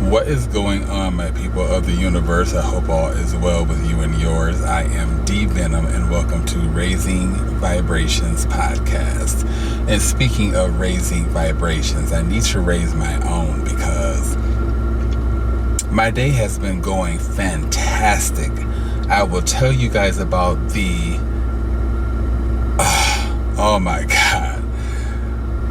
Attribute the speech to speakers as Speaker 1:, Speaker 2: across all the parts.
Speaker 1: What is going on, my people of the universe? I hope all is well with you and yours. I am D Venom, and welcome to Raising Vibrations podcast. And speaking of raising vibrations, I need to raise my own because my day has been going fantastic. I will tell you guys about oh my God,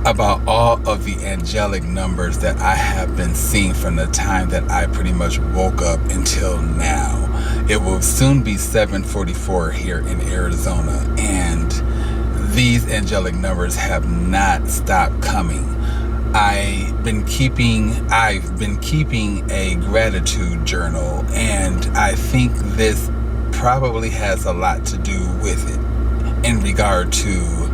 Speaker 1: about all of the angelic numbers that I have been seeing from the time that I pretty much woke up until now. It will soon be 7:44 here in Arizona, and these angelic numbers have not stopped coming. I've been keeping a gratitude journal, and I think this probably has a lot to do with it in regard to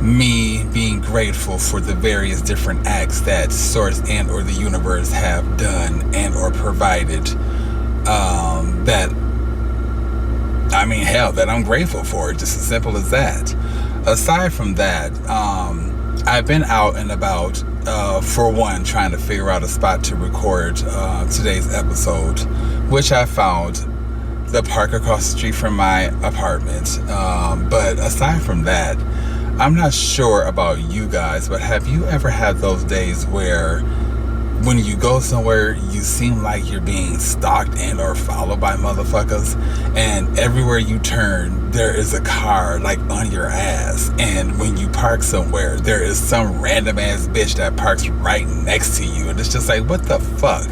Speaker 1: me being grateful for the various different acts that Source and or the universe have done and or provided, that I'm grateful for, just as simple as that. Aside from that, I've been out and about, for one, trying to figure out a spot to record today's episode, which I found the park across the street from my apartment. But aside from that, I'm not sure about you guys, but have you ever had those days where when you go somewhere, you seem like you're being stalked and or followed by motherfuckers, and everywhere you turn, there is a car like on your ass, and when you park somewhere, there is some random ass bitch that parks right next to you, and it's just like, what the fuck?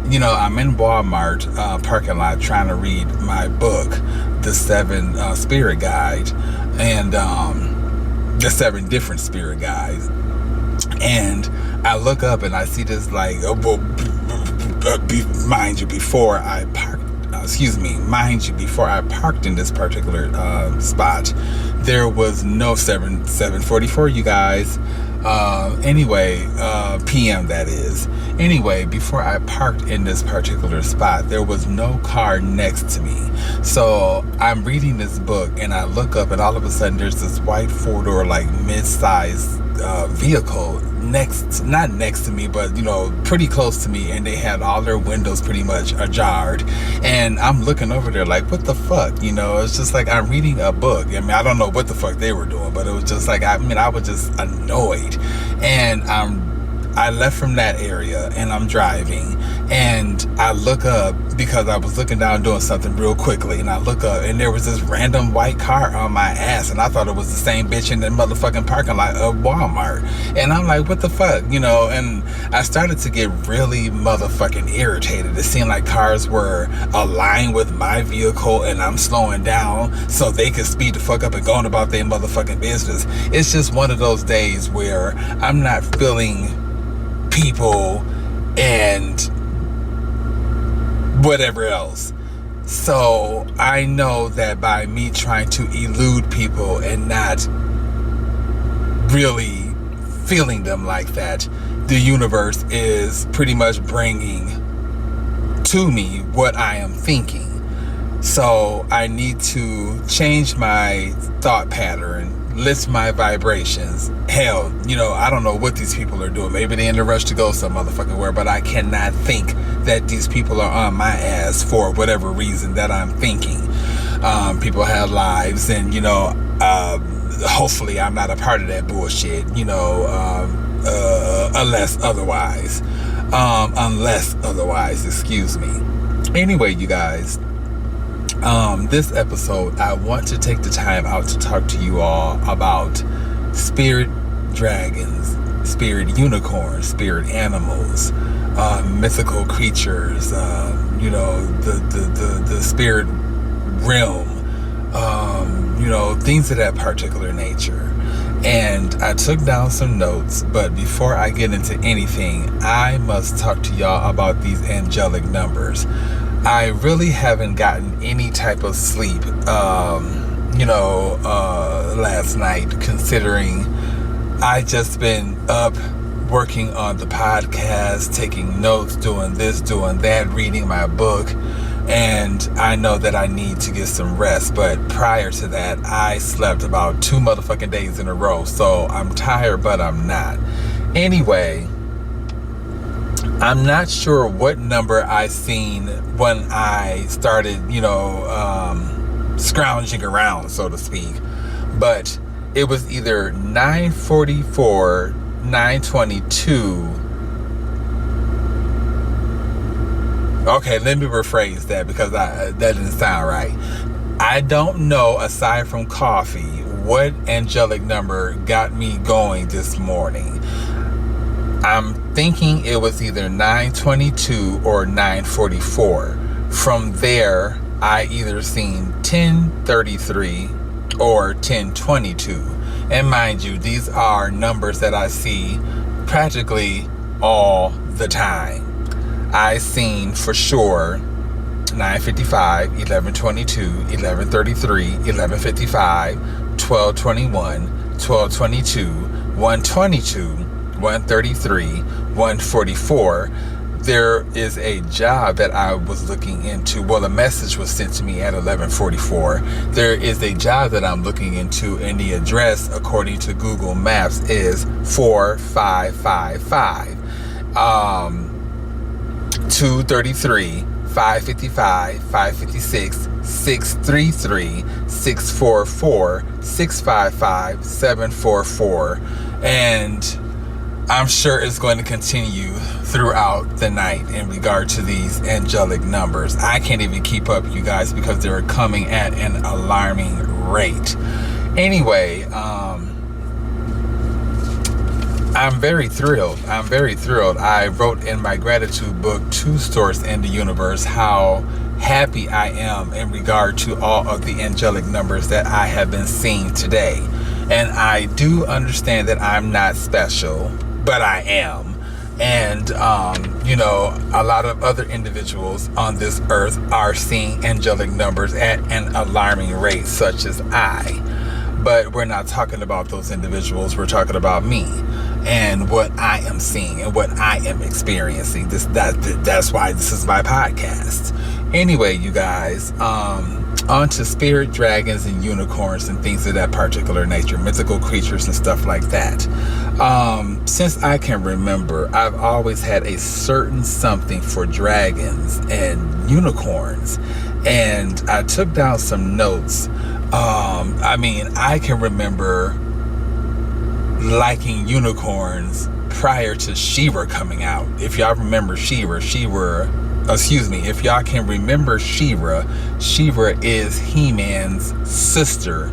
Speaker 1: You know, I'm in Walmart parking lot trying to read my book, The 7 Spirit Guide, and the 7 different spirit guides, and I look up and I see this like, mind you, before I parked in this particular spot, there was no 7:44, you guys. PM that is. Anyway, before I parked in this particular spot, there was no car next to me. So I'm reading this book and I look up and all of a sudden there's this white 4-door like mid-sized vehicle not next to me, but pretty close to me, and they had all their windows pretty much ajar, and I'm looking over there like, what the fuck? It's just like I'm reading a book. I mean, I don't know what the fuck they were doing, but it was just like, I was just annoyed, and I left from that area and I'm driving, and I look up because I was looking down doing something real quickly, and I look up and there was this random white car on my ass, and I thought it was the same bitch in the motherfucking parking lot of Walmart, and I'm like, what the fuck? And I started to get really motherfucking irritated. It seemed like cars were aligned with my vehicle and I'm slowing down so they could speed the fuck up and going about their motherfucking business. It's just one of those days where I'm not feeling people and whatever else. So I know that by me trying to elude people and not really feeling them like that, the universe is pretty much bringing to me what I am thinking. So I need to change my thought pattern, lift my vibrations. Hell, I don't know what these people are doing. Maybe they're in a rush to go some motherfucking where, but I cannot think that these people are on my ass for whatever reason that I'm thinking. People have lives, and hopefully I'm not a part of that bullshit, unless otherwise, excuse me. Anyway, you guys, this episode, I want to take the time out to talk to you all about spirit dragons, spirit unicorns, spirit animals, mythical creatures, the spirit realm, things of that particular nature. And I took down some notes, but before I get into anything, I must talk to y'all about these angelic numbers. I really haven't gotten any type of sleep, last night, considering I just been up working on the podcast, taking notes, doing this, doing that, reading my book, and I know that I need to get some rest. But prior to that, I slept about 2 motherfucking days in a row, so I'm tired, but I'm not. Anyway, I'm not sure what number I seen when I started, scrounging around, so to speak. But it was either 944, 922. Okay, let me rephrase that because that didn't sound right. I don't know, aside from coffee, what angelic number got me going this morning. I'm thinking it was either 922 or 944. From there, I either seen 1033 or 1022. And mind you, these are numbers that I see practically all the time. I seen for sure 955, 1122, 1133, 1155, 1221, 1222, 122, 133, 144. There is a job that I was looking into. Well, a message was sent to me at 1144. There is a job that I'm looking into, and the address, according to Google Maps, is 4555. 233, 555, 556, 633, 644, 655, 744. And I'm sure it's going to continue throughout the night in regard to these angelic numbers. I can't even keep up, you guys, because they're coming at an alarming rate. Anyway, I'm very thrilled. I wrote in my gratitude book, Two Stores in the Universe, how happy I am in regard to all of the angelic numbers that I have been seeing today. And I do understand that I'm not special, but I am. And, a lot of other individuals on this earth are seeing angelic numbers at an alarming rate, such as I. But we're not talking about those individuals. We're talking about me and what I am seeing and what I am experiencing. That's why this is my podcast. Anyway, you guys, on to spirit dragons and unicorns and things of that particular nature, mythical creatures and stuff like that. Since I can remember, I've always had a certain something for dragons and unicorns, and I took down some notes. I can remember liking unicorns prior to She-Ra coming out. If y'all remember if y'all can remember She-Ra is He-Man's sister.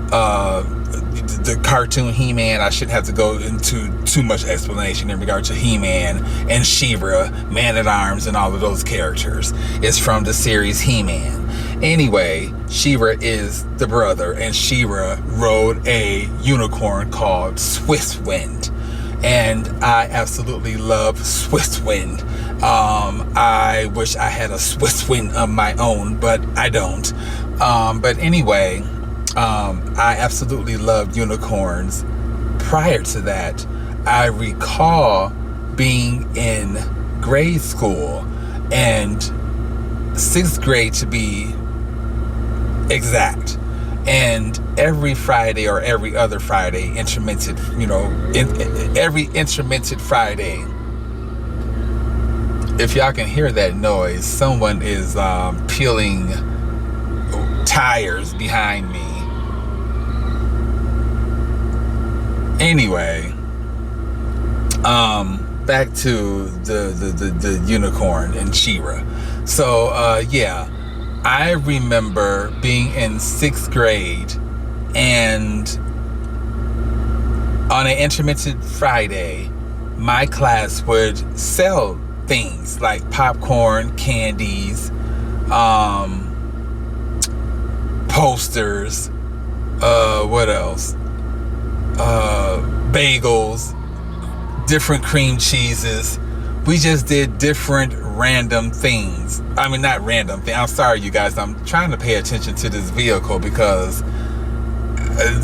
Speaker 1: The cartoon He-Man, I shouldn't have to go into too much explanation in regard to He-Man and She-Ra, Man-at-Arms, and all of those characters. It's from the series He-Man. Anyway, She-Ra is the brother, and She-Ra rode a unicorn called Swiftwind. And I absolutely love Swiftwind. I wish I had a Swiftwind of my own, but I don't. But anyway, I absolutely loved unicorns. Prior to that, I recall being in grade school, and 6th grade to be exact, and every Friday or every other Friday, every intermittent Friday, if y'all can hear that noise, someone is peeling tires behind me. Anyway, back to the unicorn and She-Ra. So I remember being in 6th grade, and on an intermittent Friday, my class would sell things like popcorn, candies, posters, what else? Bagels, different cream cheeses. We just did different random things. I mean, not random things. I'm sorry, you guys. I'm trying to pay attention to this vehicle because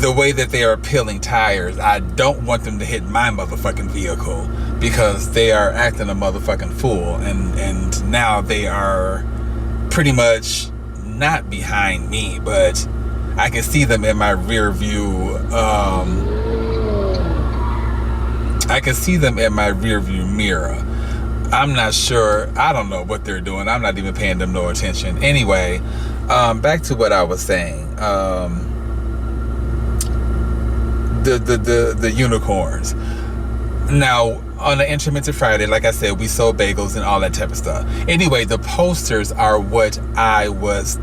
Speaker 1: the way that they are peeling tires, I don't want them to hit my motherfucking vehicle because they are acting a motherfucking fool. And now they are pretty much not behind me, but I can see them in my rear view. I can see them in my rear view mirror. I'm not sure. I don't know what they're doing. I'm not even paying them no attention. Anyway, back to what I was saying. The unicorns. Now, on the Intermittent Friday, like I said, we sold bagels and all that type of stuff. Anyway, the posters are what I was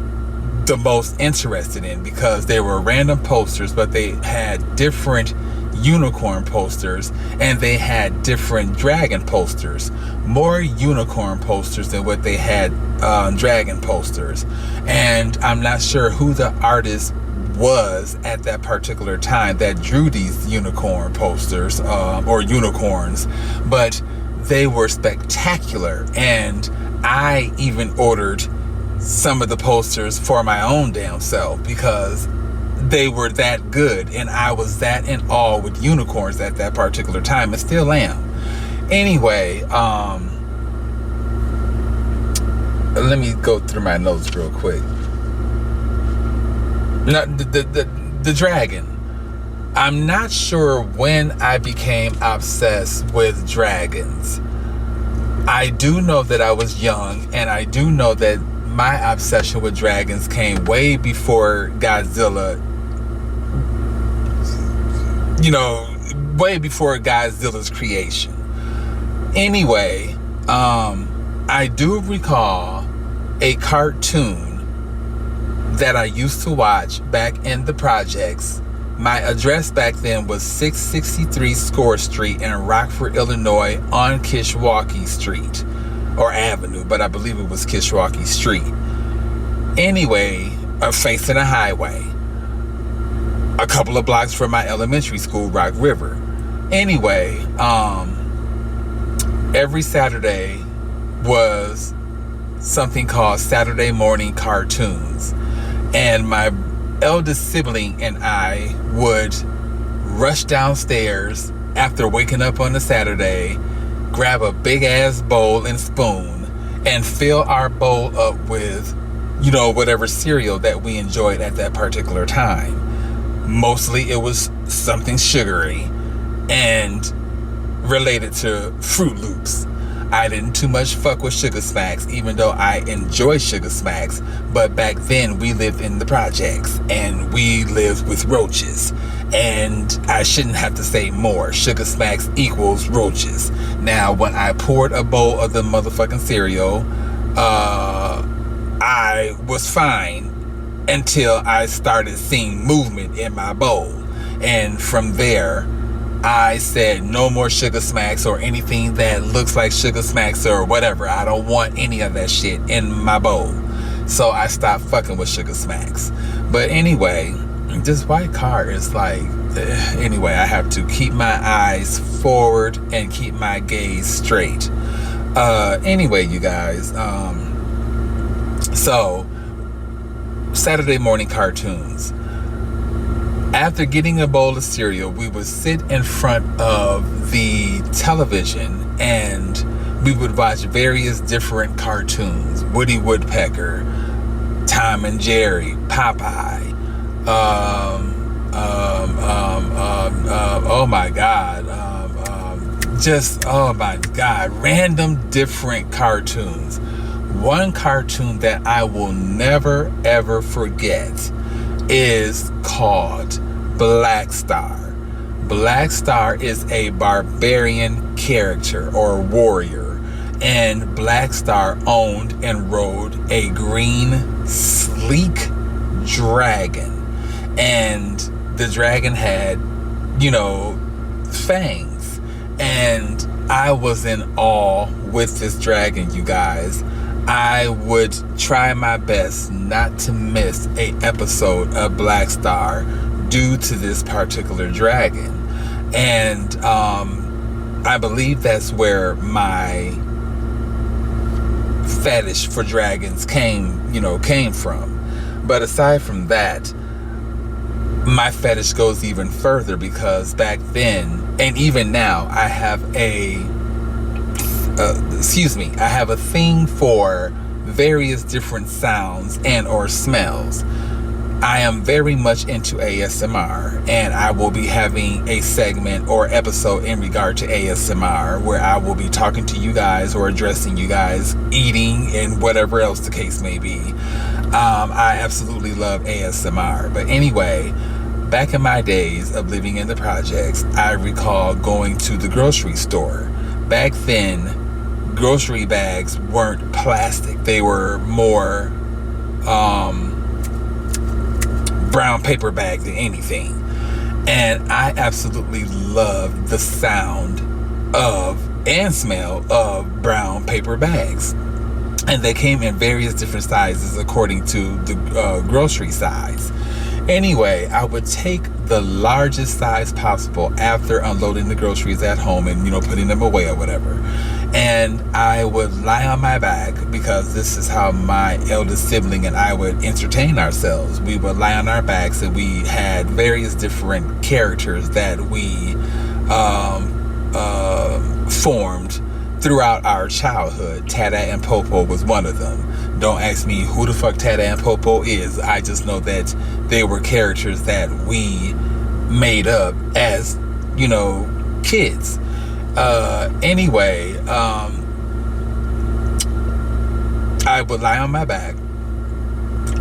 Speaker 1: the most interested in, because they were random posters, but they had different unicorn posters and they had different dragon posters. More unicorn posters than what they had dragon posters. And I'm not sure who the artist was at that particular time that drew these unicorn posters or unicorns, but they were spectacular. And I even ordered some of the posters for my own damn self because they were that good, and I was that in awe with unicorns at that particular time, and still am. Anyway, let me go through my notes real quick. Now, the dragon. I'm not sure when I became obsessed with dragons. I do know that I was young, and I do know that my obsession with dragons came way before Godzilla. You know, way before Godzilla's creation. Anyway, I do recall a cartoon that I used to watch back in the projects. My address back then was 663 Score Street in Rockford, Illinois, on Kishwaukee Street, or Avenue, but I believe it was Kishwaukee Street. Anyway, facing a highway, a couple of blocks from my elementary school, Rock River. Anyway, every Saturday was something called Saturday morning cartoons. And my eldest sibling and I would rush downstairs after waking up on a Saturday, grab a big ass bowl and spoon, and fill our bowl up with, you know, whatever cereal that we enjoyed at that particular time. Mostly it was something sugary and related to Fruit Loops. I didn't too much fuck with Sugar Smacks, even though I enjoy Sugar Smacks. But back then we lived in the projects and we lived with roaches. And I shouldn't have to say more. Sugar Smacks equals roaches. Now, when I poured a bowl of the motherfucking cereal, I was fine until I started seeing movement in my bowl. And from there, I said no more Sugar Smacks or anything that looks like Sugar Smacks or whatever. I don't want any of that shit in my bowl. So I stopped fucking with Sugar Smacks. But anyway, this white car is like, anyway, I have to keep my eyes forward and keep my gaze straight. Anyway, you guys, so Saturday morning cartoons. After getting a bowl of cereal, we would sit in front of the television and we would watch various different cartoons. Woody Woodpecker, Tom and Jerry, Popeye, oh my God, random different cartoons. One cartoon that I will never ever forget is called Black Star. Black Star is a barbarian character or warrior, and Black Star owned and rode a green, sleek dragon, and the dragon had, you know, fangs, and I was in awe with this dragon, you guys. I would try my best not to miss an episode of Black Star due to this particular dragon. And I believe that's where my fetish for dragons came from. But aside from that, my fetish goes even further, because back then, and even now, I have a thing for various different sounds and or smells. I am very much into ASMR, and I will be having a segment or episode in regard to ASMR where I will be talking to you guys or addressing you guys eating and whatever else the case may be. I absolutely love ASMR. But anyway, back in my days of living in the projects, I recall going to the grocery store. Back then, grocery bags weren't plastic. They were more brown paper bag than anything. And I absolutely loved the sound of and smell of brown paper bags. And they came in various different sizes according to the grocery size. Anyway, I would take the largest size possible after unloading the groceries at home and, putting them away or whatever. And I would lie on my back, because this is how my eldest sibling and I would entertain ourselves. We would lie on our backs, and we had various different characters that we formed throughout our childhood. Tata and Popo was one of them. Don't ask me who the fuck Tata and Popo is. I just know that they were characters that we made up as, kids. Anyway, I would lie on my back,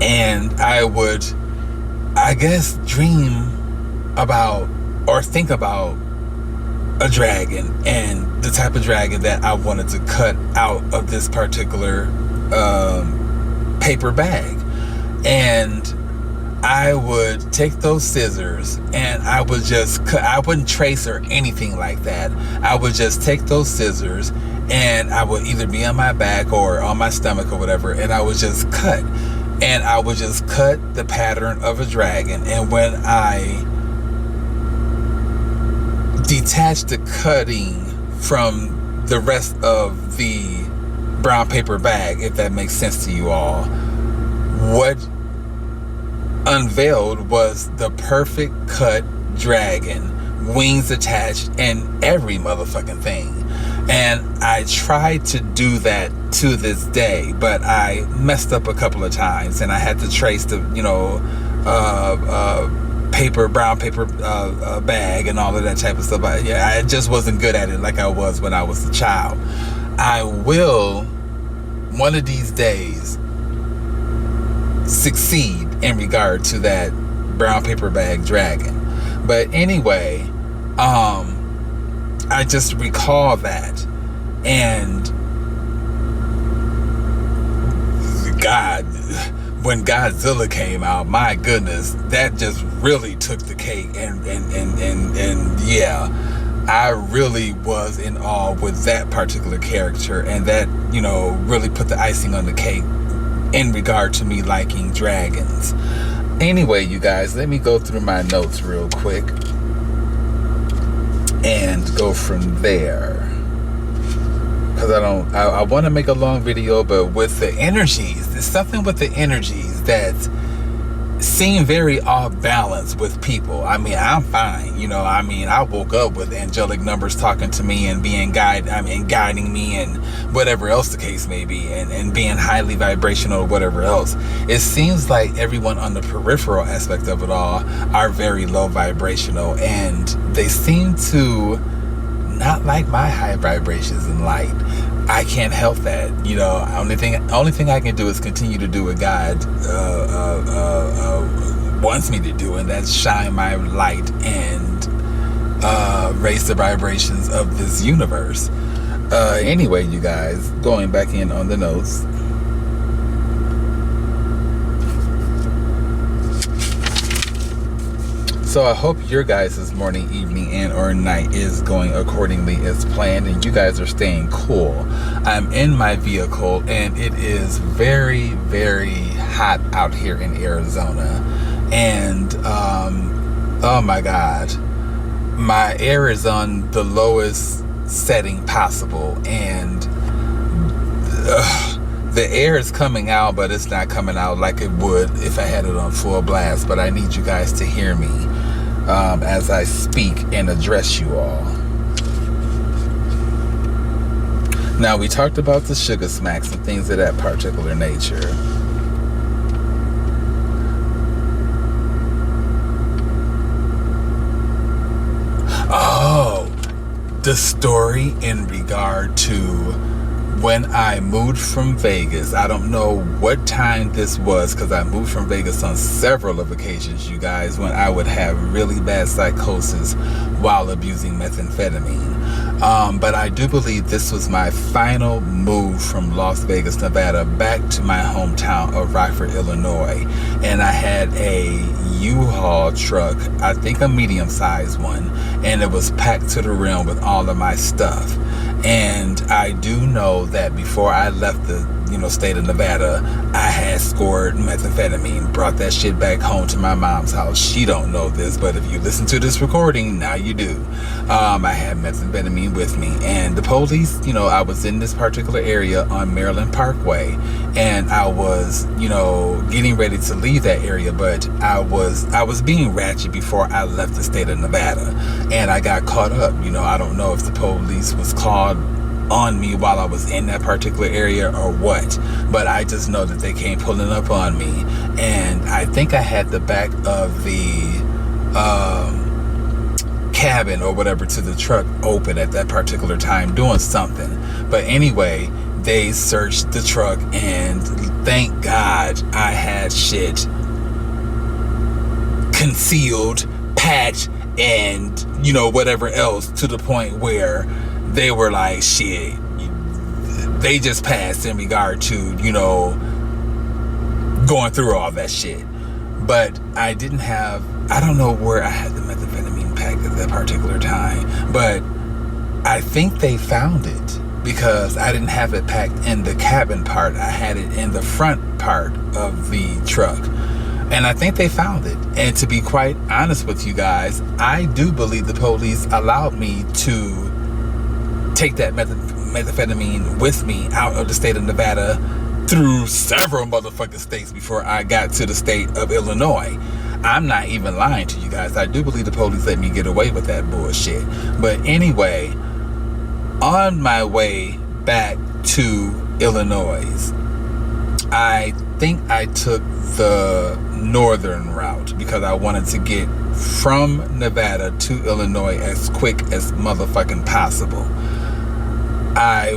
Speaker 1: and I would, I guess, dream about or think about a dragon and the type of dragon that I wanted to cut out of this particular paper bag. And I would take those scissors and I would just cut. I wouldn't trace or anything like that. I would just take those scissors and I would either be on my back or on my stomach or whatever, and I would just cut. And I would just cut the pattern of a dragon. And when I detached the cutting from the rest of the brown paper bag, if that makes sense to you all, what unveiled was the perfect cut dragon, wings attached and every motherfucking thing. And I tried to do that to this day, but I messed up a couple of times, and I had to trace the brown paper bag and all of that type of stuff. I just wasn't good at it like I was when I was a child. I will, one of these days, succeed in regard to that brown paper bag dragon. But anyway, I just recall that, and God, when Godzilla came out, my goodness, that just really took the cake. And yeah, I really was in awe with that particular character, and that, really put the icing on the cake in regard to me liking dragons. Anyway, you guys, let me go through my notes real quick and go from there, because I want to make a long video, but with the energies, there's something with the energies that seem very off balance with people. I mean, I'm fine, I woke up with angelic numbers talking to me and being guiding me and whatever else the case may be, and being highly vibrational or whatever else. It seems like everyone on the peripheral aspect of it all are very low vibrational, and they seem to not like my high vibrations and light. I can't help that. Only thing I can do is continue to do what God wants me to do, and that's shine my light and raise the vibrations of this universe. Anyway, you guys, going back in on the notes. So I hope your guys' morning, evening, and or night is going accordingly as planned, and you guys are staying cool. I'm in my vehicle, and it is very, very hot out here in Arizona. And, oh my God, my air is on the lowest setting possible, and the air is coming out, but it's not coming out like it would if I had it on full blast. But I need you guys to hear me as I speak and address you all. Now, we talked about the sugar smacks and things of that particular nature. the story in regard to when I moved from Vegas. I don't know what time this was, because I moved from Vegas on several of occasions, you guys, when I would have really bad psychosis while abusing methamphetamine. But I do believe this was my final move from Las Vegas, Nevada, back to my hometown of Rockford, Illinois. And I had a U-Haul truck, I think a medium-sized one, and it was packed to the rim with all of my stuff. And I do know that before I left the state of Nevada, I had scored methamphetamine, brought that shit back home to my mom's house. She don't know this, but if you listen to this recording, now you do. I had methamphetamine with me, and the police, I was in this particular area on Maryland Parkway, and I was, getting ready to leave that area, but I was being ratchet before I left the state of Nevada, and I got caught up. I don't know if the police was called on me while I was in that particular area or what, but I just know that they came pulling up on me, and I think I had the back of the cabin or whatever to the truck open at that particular time doing something. But anyway, they searched the truck, and thank God I had shit concealed, patched, and whatever else, to the point where they were like, shit, they just passed in regard to, going through all that shit. But I don't know where I had the methamphetamine packed at that particular time, but I think they found it, because I didn't have it packed in the cabin part. I had it in the front part of the truck. And I think they found it. And to be quite honest with you guys, I do believe the police allowed me to take that methamphetamine with me out of the state of Nevada through several motherfucking states before I got to the state of Illinois. I'm not even lying to you guys. I do believe the police let me get away with that bullshit. But anyway, on my way back to Illinois, I think I took the northern route because I wanted to get from Nevada to Illinois as quick as motherfucking possible. I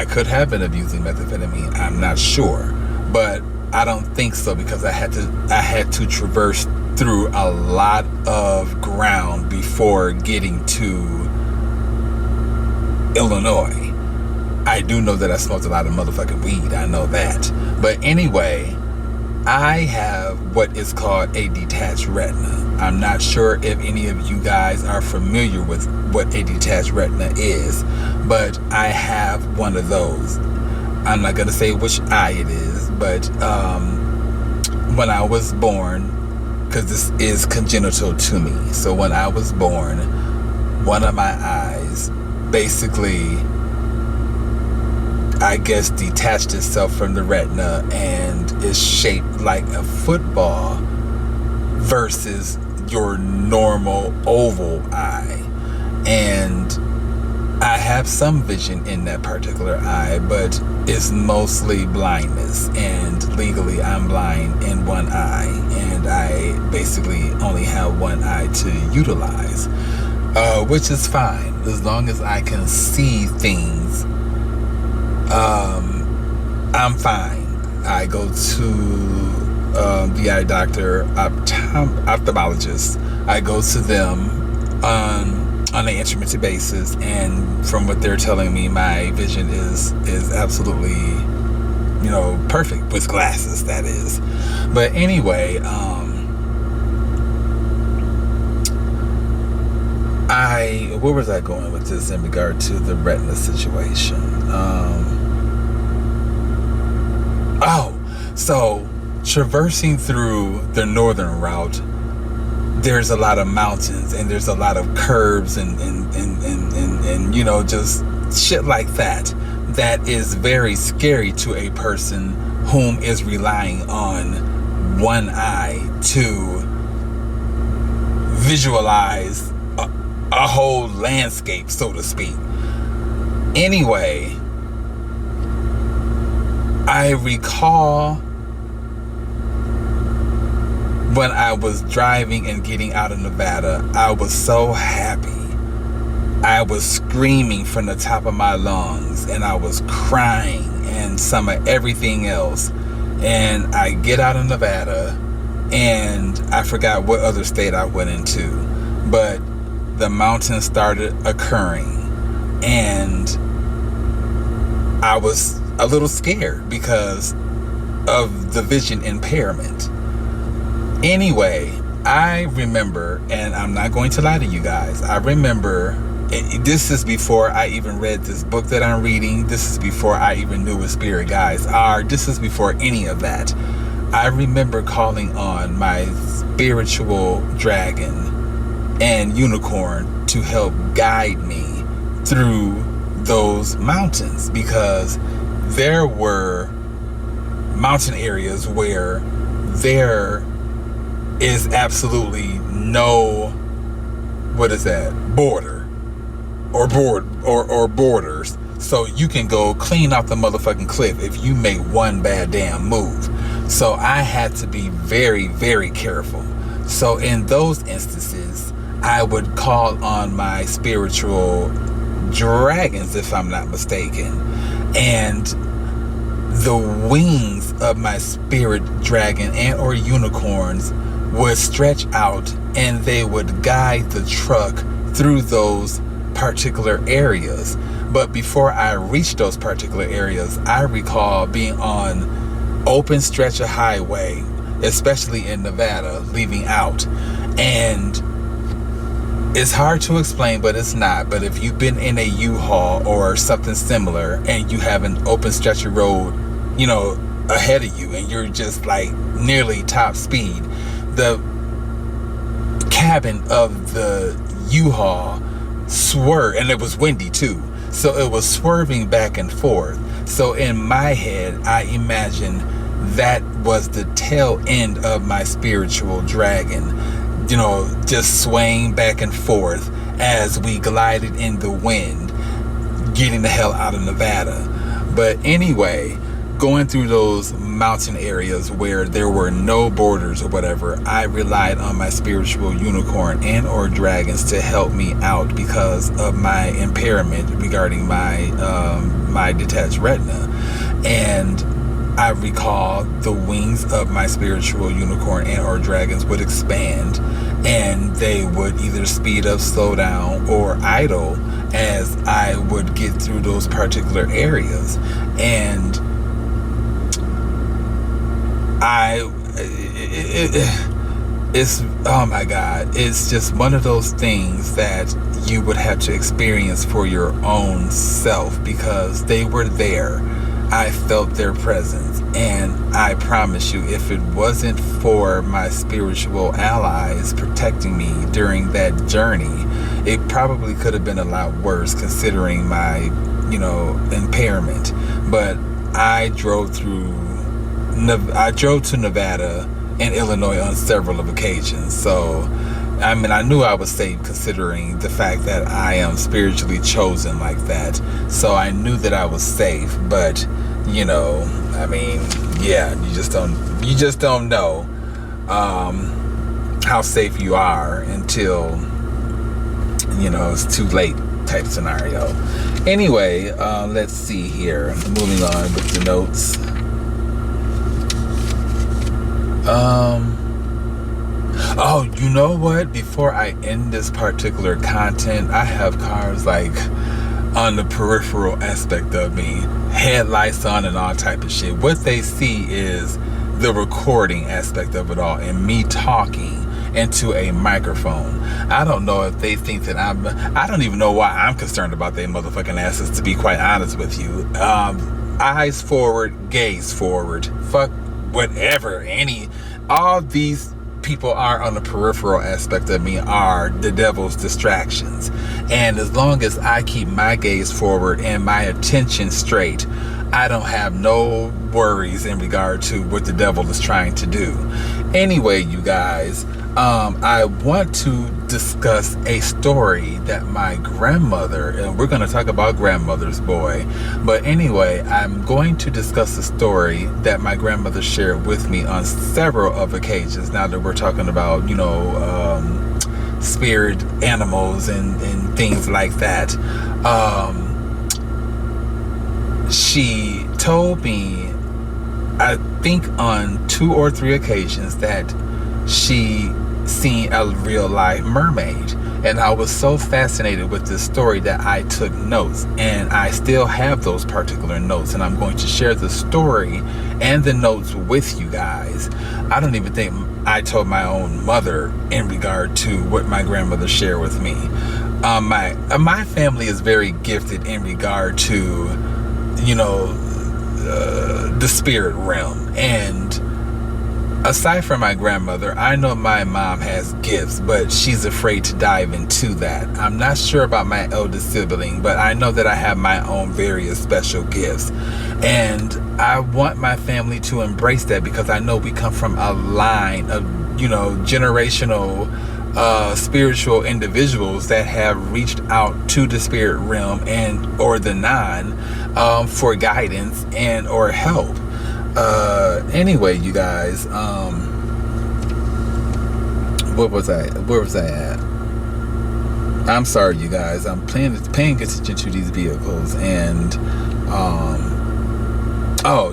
Speaker 1: could have been abusing methamphetamine, I'm not sure, but I don't think so, because I had to traverse through a lot of ground before getting to Illinois. I do know that I smoked a lot of motherfucking weed, I know that. But anyway, I have what is called a detached retina. I'm not sure if any of you guys are familiar with what a detached retina is, but I have one of those. I'm not going to say which eye it is, but when I was born, because this is congenital to me, so when I was born, one of my eyes basically, I guess, detached itself from the retina and is shaped like a football versus your normal oval eye. And I have some vision in that particular eye, but it's mostly blindness, and legally I'm blind in one eye, and I basically only have one eye to utilize, which is fine as long as I can see things. I'm fine. I go to the eye doctor, ophthalmologist. I go to them on an intermittent basis, and from what they're telling me, my vision is absolutely, perfect with glasses, that is. But anyway, where was I going with this in regard to the retina situation? So traversing through the northern route, there's a lot of mountains and there's a lot of curves and just shit like that. That is very scary to a person whom is relying on one eye to visualize a whole landscape, so to speak. Anyway, I recall when I was driving and getting out of Nevada, I was so happy I was screaming from the top of my lungs, and I was crying and some of everything else. And I get out of Nevada, and I forgot what other state I went into, but the mountains started occurring, and I was a little scared because of the vision impairment. Anyway, I remember, and I'm not going to lie to you guys, I remember, this is before I even read this book that I'm reading. This is before I even knew what spirit guides are. This is before any of that. I remember calling on my spiritual dragon and unicorn to help guide me through those mountains, because there were mountain areas where there is absolutely no, border or borders. So you can go clean off the motherfucking cliff if you make one bad damn move. So I had to be very, very careful. So in those instances, I would call on my spiritual dragons, if I'm not mistaken, and the wings of my spirit dragon and or unicorns would stretch out, and they would guide the truck through those particular areas. But before I reached those particular areas, I recall being on open stretch of highway, especially in Nevada, leaving out. And it's hard to explain, but it's not. But if you've been in a U-Haul or something similar, and you have an open stretch of road, ahead of you, and you're just like nearly top speed, the cabin of the U-Haul swerved, and it was windy too, so it was swerving back and forth. So in my head, I imagined that was the tail end of my spiritual dragon, just swaying back and forth as we glided in the wind, getting the hell out of Nevada. But anyway, going through those mountain areas where there were no borders or whatever, I relied on my spiritual unicorn and or dragons to help me out because of my impairment regarding my detached retina. And I recall the wings of my spiritual unicorn and or dragons would expand, and they would either speed up, slow down, or idle as I would get through those particular areas. And it's, oh my God, it's just one of those things that you would have to experience for your own self, because they were there. I felt their presence, and I promise you, if it wasn't for my spiritual allies protecting me during that journey, it probably could have been a lot worse considering my, impairment. But I drove to Nevada and Illinois on several of occasions. So, I knew I was safe considering the fact that I am spiritually chosen like that. So I knew that I was safe, but you just don't know how safe you are until it's too late type scenario. Anyway, let's see here. Moving on with the notes. Oh, you know what? Before I end this particular content, I have cars like on the peripheral aspect of me, headlights on and all type of shit. What they see is the recording aspect of it all, and me talking into a microphone. I don't know if they think that I don't even know why I'm concerned about their motherfucking asses, to be quite honest with you. Eyes forward, gaze forward. Fuck whatever. All these people are on the peripheral aspect of me are the devil's distractions. And as long as I keep my gaze forward and my attention straight, I don't have no worries in regard to what the devil is trying to do. Anyway, you guys, I want to discuss a story that my grandmother, and we're going to talk about grandmother's boy, but anyway, I'm going to discuss a story that my grandmother shared with me on several of occasions. Now that we're talking about, spirit animals and things like that. She told me, I think on 2 or 3 occasions, that she seen a real life mermaid. And I was so fascinated with this story that I took notes, and I still have those particular notes, and I'm going to share the story and the notes with you guys. I don't even think I told my own mother in regard to what my grandmother shared with me. My family is very gifted in regard to, the spirit realm. And aside from my grandmother, I know my mom has gifts, but she's afraid to dive into that. I'm not sure about my eldest sibling, but I know that I have my own various special gifts. And I want my family to embrace that, because I know we come from a line of, generational spiritual individuals that have reached out to the spirit realm or the non for guidance and or help. Anyway, you guys, where was I at? I'm sorry, you guys. I'm paying attention to these vehicles, and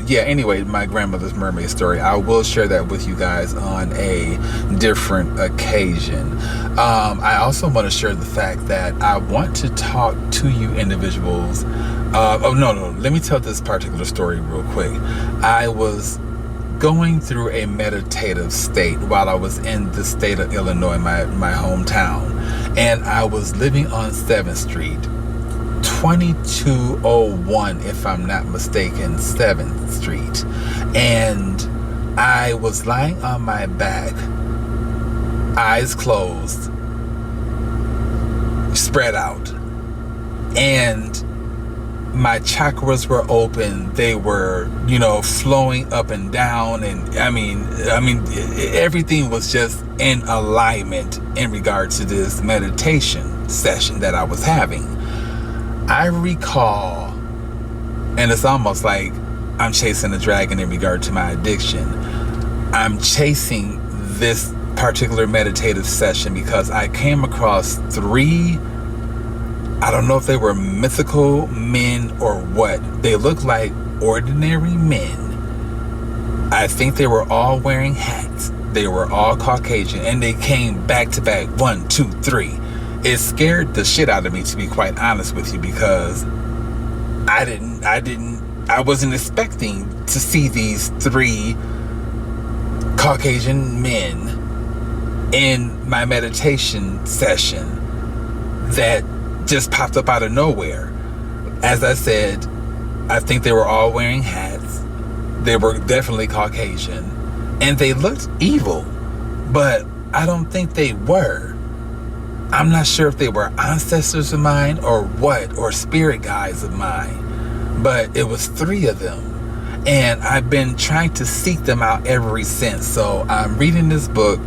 Speaker 1: anyway, my grandmother's mermaid story, I will share that with you guys on a different occasion. I also want to share the fact that I want to talk to you individuals. Let me tell this particular story real quick. I was going through a meditative state while I was in the state of Illinois, my hometown, and I was living on 7th Street, 2201, if I'm not mistaken, 7th Street. And I was lying on my back, eyes closed, spread out, and my chakras were open. They were, flowing up and down, and I mean, everything was just in alignment in regard to this meditation session that I was having. I recall, and it's almost like I'm chasing a dragon in regard to my addiction. I'm chasing this particular meditative session because I came across 3, I don't know if they were mythical men or what. They looked like ordinary men. I think they were all wearing hats. They were all Caucasian, and they came back to back, 1, 2, 3. It scared the shit out of me, to be quite honest with you, because I wasn't expecting to see these 3 Caucasian men in my meditation session that just popped up out of nowhere. As I said, I think they were all wearing hats. They were definitely Caucasian, and they looked evil, but I don't think they were. I'm not sure if they were ancestors of mine or what, or spirit guides of mine, but it was 3 of them, and I've been trying to seek them out ever since. So I'm reading this book,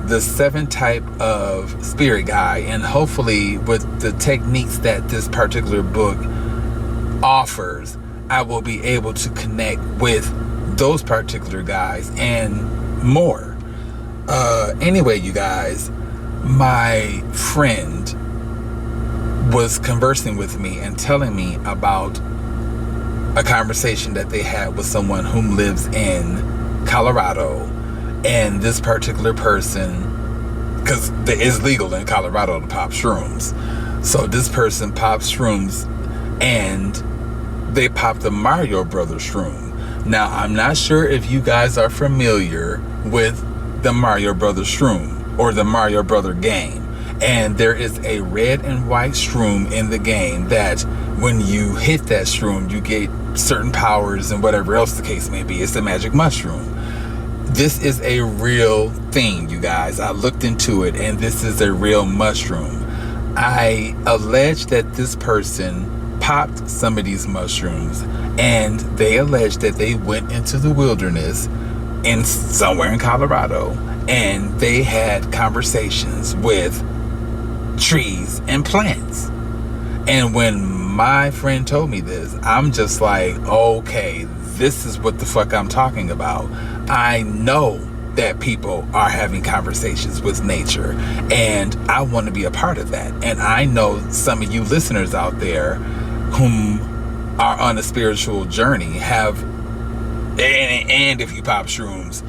Speaker 1: The 7 Type of Spirit Guide, and hopefully with the techniques that this particular book offers, I will be able to connect with those particular guys and more. Anyway, you guys, my friend was conversing with me and telling me about a conversation that they had with someone whom lives in Colorado. And this particular person, because it is legal in Colorado to pop shrooms, so this person pops shrooms, and they popped the Mario Brothers shroom. Now, I'm not sure if you guys are familiar with the Mario Brothers shroom or the Mario Brother game. And there is a red and white shroom in the game that when you hit that shroom, you get certain powers and whatever else the case may be. It's the magic mushroom. This is a real thing, you guys. I looked into it, and this is a real mushroom. I allege that this person popped some of these mushrooms, and they allege that they went into the wilderness in somewhere in Colorado, and they had conversations with trees and plants. And when my friend told me this, I'm just like, okay, this is what the fuck I'm talking about. I know that people are having conversations with nature, and I want to be a part of that. And I know some of you listeners out there whom are on a spiritual journey have, and if you pop shrooms,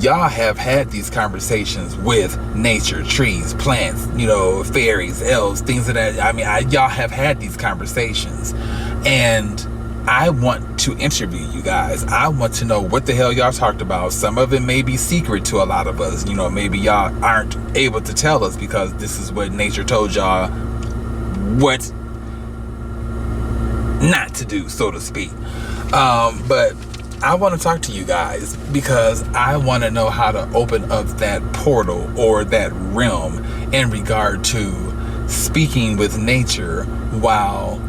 Speaker 1: y'all have had these conversations with nature, trees, plants, fairies, elves, things of that. I mean, y'all have had these conversations, and I want to interview you guys. I want to know what the hell y'all talked about. Some of it may be secret to a lot of us. Maybe y'all aren't able to tell us because this is what nature told y'all what not to do, so to speak. But I want to talk to you guys because I want to know how to open up that portal or that realm in regard to speaking with nature while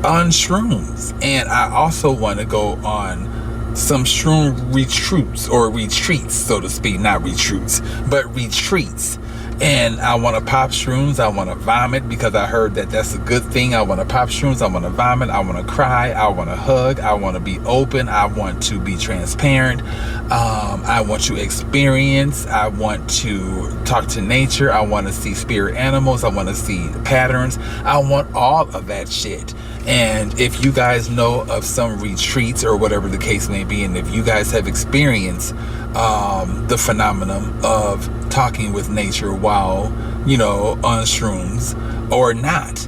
Speaker 1: on shrooms. And I also want to go on some shroom retreats, so to speak. Not retreats, but retreats. And I want to pop shrooms. I want to vomit because I heard that that's a good thing. I want to pop shrooms. I want to vomit. I want to cry. I want to hug. I want to be open. I want to be transparent. I want to experience. I want to talk to nature. I want to see spirit animals. I want to see patterns. I want all of that shit. And if you guys know of some retreats or whatever the case may be, and if you guys have experienced the phenomenon of talking with nature while, on shrooms or not,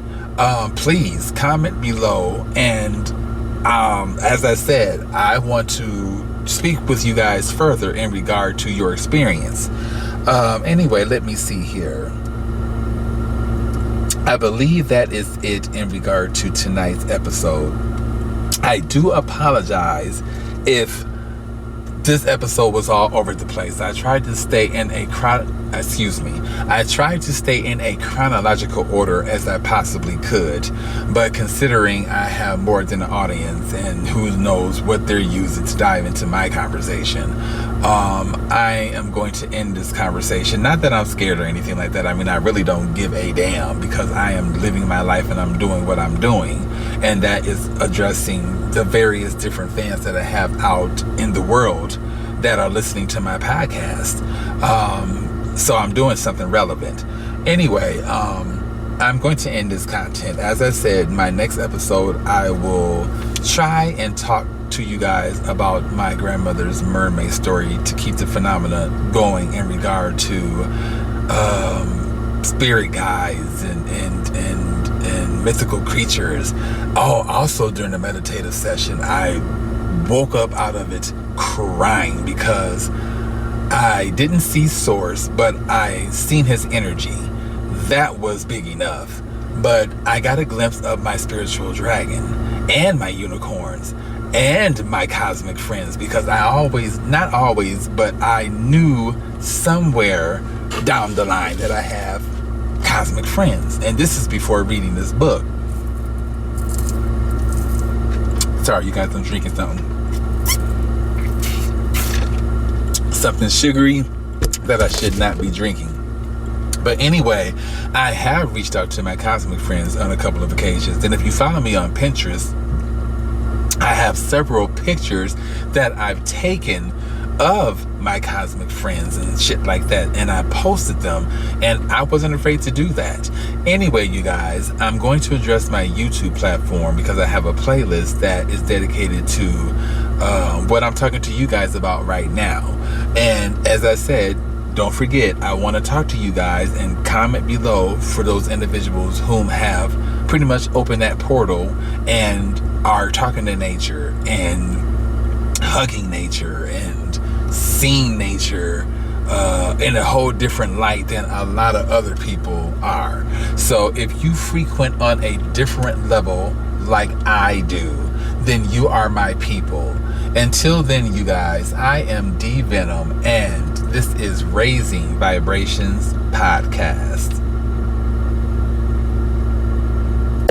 Speaker 1: please comment below. And as I said, I want to speak with you guys further in regard to your experience. Anyway, let me see here. I believe that is it in regard to tonight's episode. I do apologize if this episode was all over the place. I tried to stay in a chronological order as I possibly could, but considering I have more than an audience and who knows what they're using to dive into my conversation, I am going to end this conversation. Not that I'm scared or anything like that. I mean, I really don't give a damn because I am living my life and I'm doing what I'm doing, and that is addressing the various different fans that I have out in the world that are listening to my podcast. So I'm doing something relevant. Anyway, I'm going to end this content. As I said, my next episode, I will try and talk to you guys about my grandmother's mermaid story to keep the phenomena going in regard to spirit guides and mythical creatures. Oh, also during the meditative session, I woke up out of it crying because I didn't see Source, but I seen his energy. That was big enough. But I got a glimpse of my spiritual dragon and my unicorns and my cosmic friends, because not always, but I knew somewhere down the line that I have cosmic friends. And this is before reading this book. Sorry, you guys, I'm drinking something sugary that I should not be drinking. But anyway, I have reached out to my cosmic friends on a couple of occasions. And if you follow me on Pinterest, I have several pictures that I've taken of my cosmic friends and shit like that, and I posted them, and I wasn't afraid to do that. Anyway, you guys, I'm going to address my YouTube platform because I have a playlist that is dedicated to what I'm talking to you guys about right now. And as I said, don't forget, I want to talk to you guys, and comment below for those individuals whom have pretty much opened that portal and are talking to nature and hugging nature and seeing nature in a whole different light than a lot of other people are. So if you frequent on a different level like I do, then you are my people. Until then, you guys, I am D Venom, and this is Raising Vibrations Podcast.